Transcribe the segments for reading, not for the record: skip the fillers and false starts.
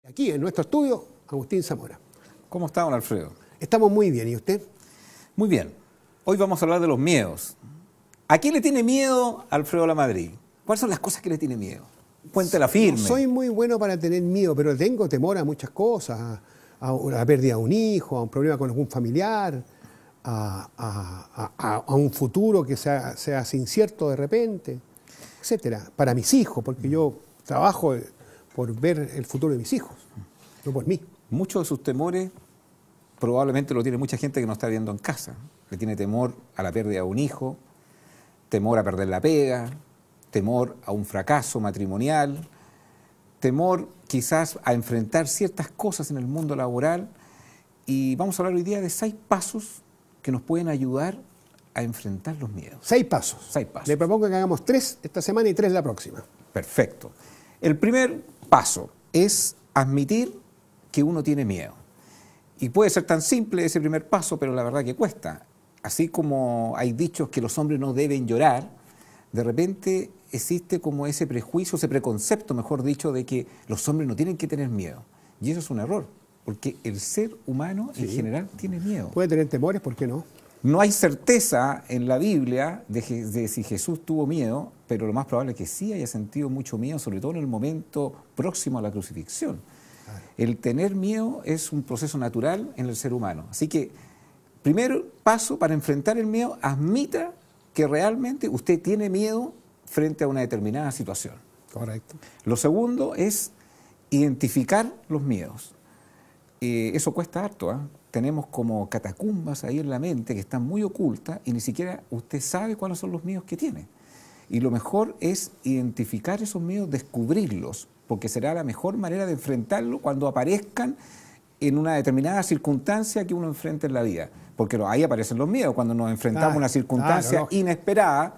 Aquí en nuestro estudio, Agustín Zamora. ¿Cómo está, don Alfredo? Estamos muy bien, ¿y usted? Muy bien. Hoy vamos a hablar de los miedos. ¿A qué le tiene miedo Alfredo Lamadrid? ¿Cuáles son las cosas que le tiene miedo? Cuéntela firme. No soy muy bueno para tener miedo, pero tengo temor a muchas cosas, a la pérdida de un hijo, a un problema con algún familiar, a un futuro que sea incierto de repente, etcétera. Para mis hijos, porque yo trabajo por ver el futuro de mis hijos, no por mí. Muchos de sus temores probablemente lo tiene mucha gente que no está viendo en casa. Le tiene temor a la pérdida de un hijo, temor a perder la pega, temor a un fracaso matrimonial, temor quizás a enfrentar ciertas cosas en el mundo laboral. Y vamos a hablar hoy día de 6 pasos que nos pueden ayudar a enfrentar los miedos. 6 pasos. 6 pasos. Le propongo que hagamos 3 esta semana y 3 la próxima. Perfecto. El primer paso es admitir que uno tiene miedo. Y puede ser tan simple ese primer paso, pero la verdad que cuesta. Así como hay dichos que los hombres no deben llorar, de repente existe como ese prejuicio, ese preconcepto, mejor dicho, de que los hombres no tienen que tener miedo. Y eso es un error, porque el ser humano en general tiene miedo. Puede tener temores, ¿por qué no? No hay certeza en la Biblia de si Jesús tuvo miedo, pero lo más probable es que sí haya sentido mucho miedo, sobre todo en el momento próximo a la crucifixión. Claro. El tener miedo es un proceso natural en el ser humano. Así que, primer paso para enfrentar el miedo, admita que realmente usted tiene miedo frente a una determinada situación. Correcto. Lo segundo es identificar los miedos. Eso cuesta harto, ¿eh? Tenemos como catacumbas ahí en la mente que están muy ocultas y ni siquiera usted sabe cuáles son los miedos que tiene. Y lo mejor es identificar esos miedos, descubrirlos, porque será la mejor manera de enfrentarlo cuando aparezcan en una determinada circunstancia que uno enfrenta en la vida. Porque ahí aparecen los miedos, cuando nos enfrentamos a una circunstancia inesperada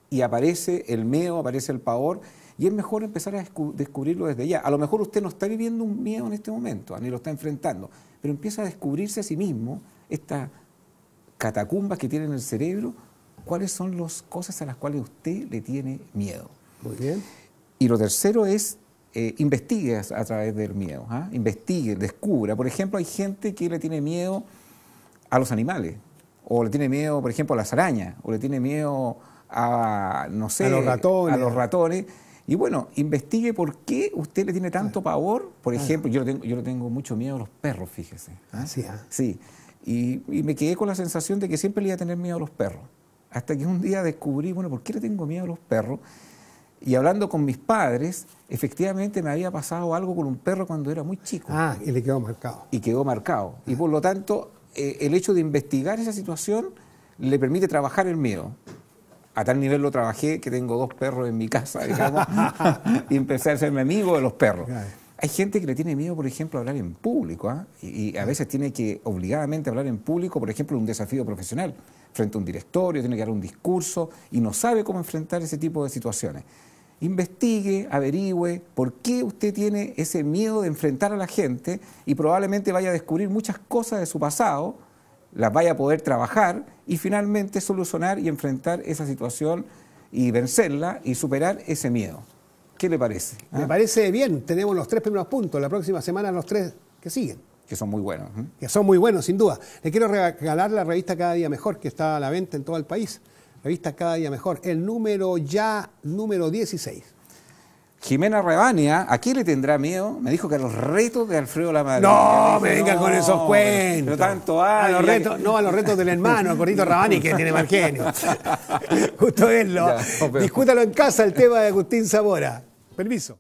y aparece el miedo, aparece el pavor, y es mejor empezar a descubrirlo desde ya. A lo mejor usted no está viviendo un miedo en este momento, ni lo está enfrentando, pero empieza a descubrirse a sí mismo, estas catacumbas que tiene en el cerebro, cuáles son las cosas a las cuales usted le tiene miedo. Muy bien. Y lo tercero es, investigue a través del miedo, ¿ah? Investigue, descubra. Por ejemplo, hay gente que le tiene miedo a los animales, o le tiene miedo, por ejemplo, a las arañas, o le tiene miedo a, no sé, a los ratones. Y bueno, investigue por qué usted le tiene tanto pavor. Por ejemplo, yo le tengo mucho miedo a los perros, fíjese. Sí. Sí. Y me quedé con la sensación de que siempre le iba a tener miedo a los perros. Hasta que un día descubrí, bueno, ¿por qué le tengo miedo a los perros? Y hablando con mis padres, efectivamente me había pasado algo con un perro cuando era muy chico. Y le quedó marcado. Y quedó marcado. Y por lo tanto, el hecho de investigar esa situación le permite trabajar el miedo. A tal nivel lo trabajé que tengo 2 perros en mi casa, digamos, y empecé a hacerme amigo de los perros. Hay gente que le tiene miedo, por ejemplo, a hablar en público, y a veces tiene que obligadamente hablar en público, por ejemplo, en un desafío profesional, frente a un directorio, tiene que dar un discurso y no sabe cómo enfrentar ese tipo de situaciones. Investigue, averigüe por qué usted tiene ese miedo de enfrentar a la gente y probablemente vaya a descubrir muchas cosas de su pasado, las vaya a poder trabajar y finalmente solucionar y enfrentar esa situación y vencerla y superar ese miedo. ¿Qué le parece? Me parece bien. Tenemos los 3 primeros puntos. La próxima semana los 3 que siguen. Que son muy buenos. Que son muy buenos, sin duda. Le quiero regalar la revista Cada Día Mejor, que está a la venta en todo el país. Revista Cada Día Mejor. El número 16. Jimena Rebania, ¿a qué le tendrá miedo? Me dijo que a los retos de Alfredo Lamadrid. No, me vengan con esos cuentos. Pero tanto hay. A los retos del hermano, Gordito Rabani, que tiene mal genio. Justo verlo. Discútalo en casa, el tema de Agustín Zamora. Permiso.